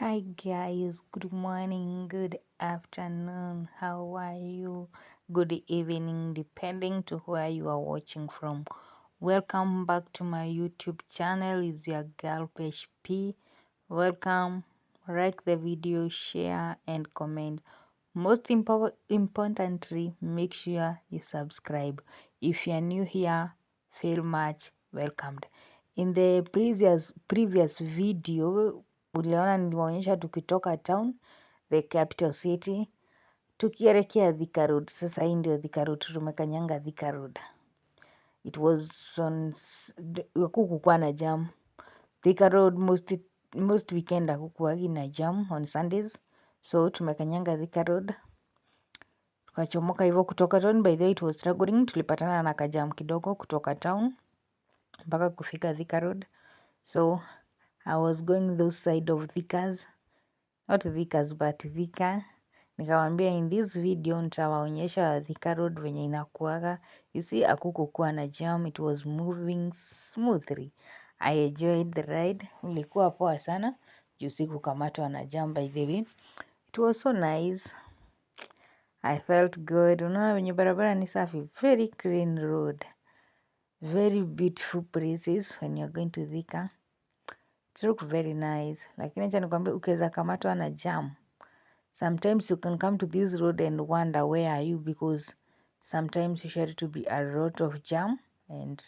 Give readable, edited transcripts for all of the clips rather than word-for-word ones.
Hi guys, good morning, good afternoon, how are you? Good evening, depending to where you are watching from. Welcome back to my YouTube channel. Is your girl P. Welcome, like the video, share and comment. Most importantly, make sure you subscribe. If you are new here, feel much welcomed. In the previous video uliona niliwaonyesha tukitoka town, the capital city, tukielekea Thika Road. Sasa hii ndio Thika Road, tumekanyanga Thika Road. It was on kukukuwa na jam. Thika Road most weekend hakukuwagi na jam on Sundays, so tumekanyanga Thika Road tukachomoka hivyo kutoka town. By the way it was struggling, tulipatana na kajam kidogo kutoka town mpaka kufika Thika Road. So I was going those side of Thikas, not Thikas but Thika. Nikawambia in this video nitawaonyesha Thika Road venye inakuaga. You see hakukukuwa na jam, it was moving smoothly. I enjoyed the ride, ilikuwa poa sana juu sikukamatwa na jam. By the way it was so nice, I felt good. Unaona venye barabara ni safi, very clean road, very beautiful places when you're going to Thika. It look very nice. Lakini acha nikwambie ukiweza kamatwa na jam, sometimes you can come to this road and wonder where are you, because sometimes usually to be a lot of jam and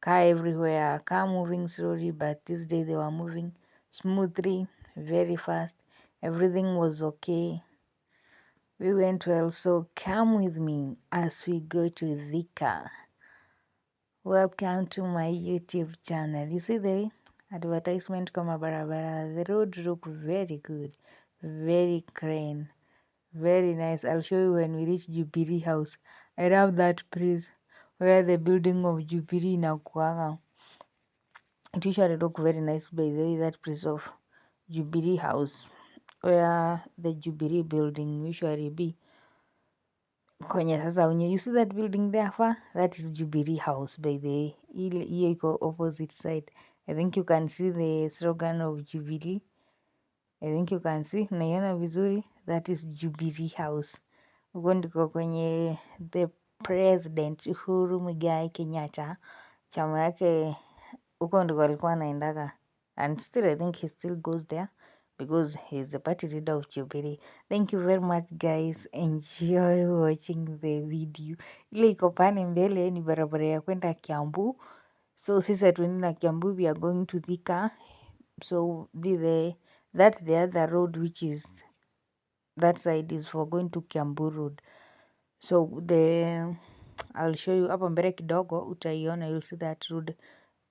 car everywhere, car moving slowly, but this day they were moving smoothly, very fast. Everything was okay. We went well, so come with me as we go to Thika. Welcome to my YouTube channel. You see the advertisement kama barabara. The road look very good, very clean, very nice. I'll show you when we reach Jubilee House. I love that place where the building of Jubilee inakuanga. It usually look very nice by the way, that place of Jubilee House where the Jubilee building usually be. Kwenye sasa unye, you see that building there far? That is Jubilee House by the way. Hiyo iko opposite side. I think you can see the slogan of Jubilee. I think you can see, naiona vizuri, that is Jubilee House. Huko ndiko kwenye the president Uhuru Muigai Kenyatta, chama yake, huko ndiko alikuwa anaendaga, and still I think he still goes there because he's the party leader of Jubilee. Thank you very much guys, enjoy watching the video. Ile iko pale mbele ni barabara ya kwenda Kiambu, so sisi hatuendi na Kiambu, we are going to Thika. So the other road which is that side is for going to Kiambu Road. So I'll show you hapo mbele kidogo, utaiona, you'll see that road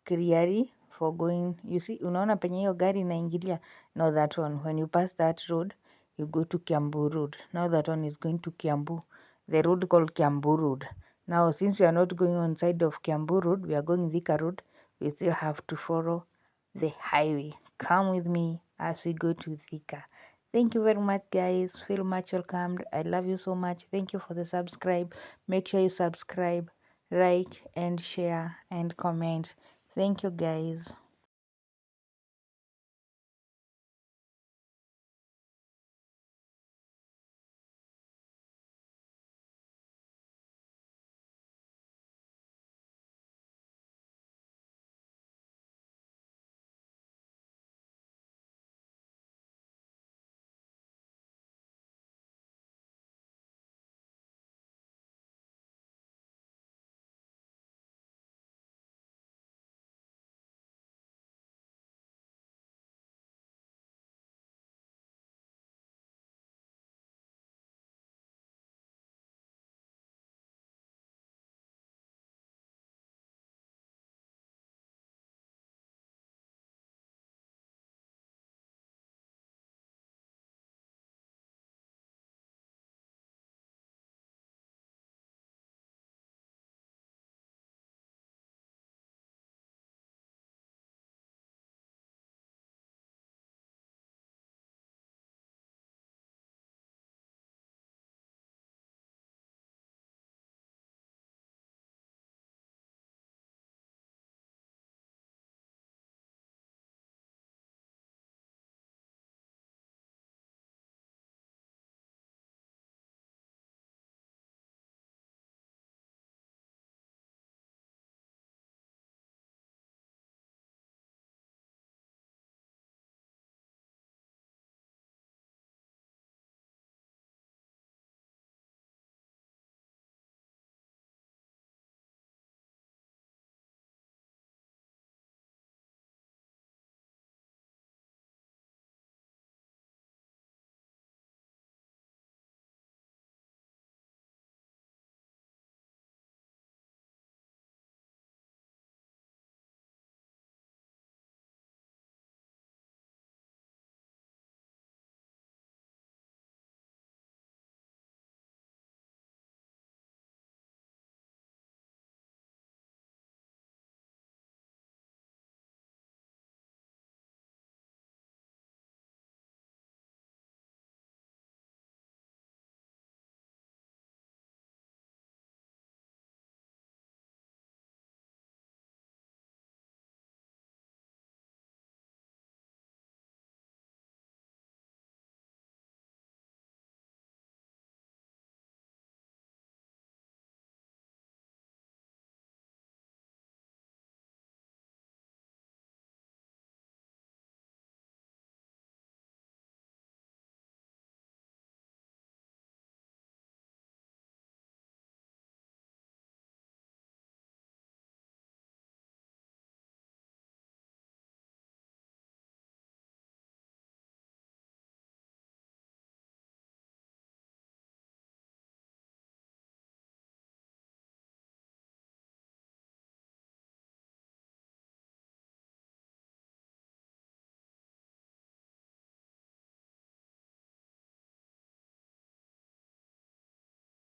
clearly for going. You see, unaona penye hiyo gari inaingilia, now that one, when you pass that road you go to Kiambu Road. Now that one is going to Kiambu, the road called Kiambu Road. Now since we are not going on side of Kiambu Road, we are going Thika Road, we still have to follow the highway. Come with me as we go to Thika. Thank you very much guys, feel much welcomed. I love you so much. Thank you for the subscribe. Make sure you subscribe, like and share and comment. Thank you guys.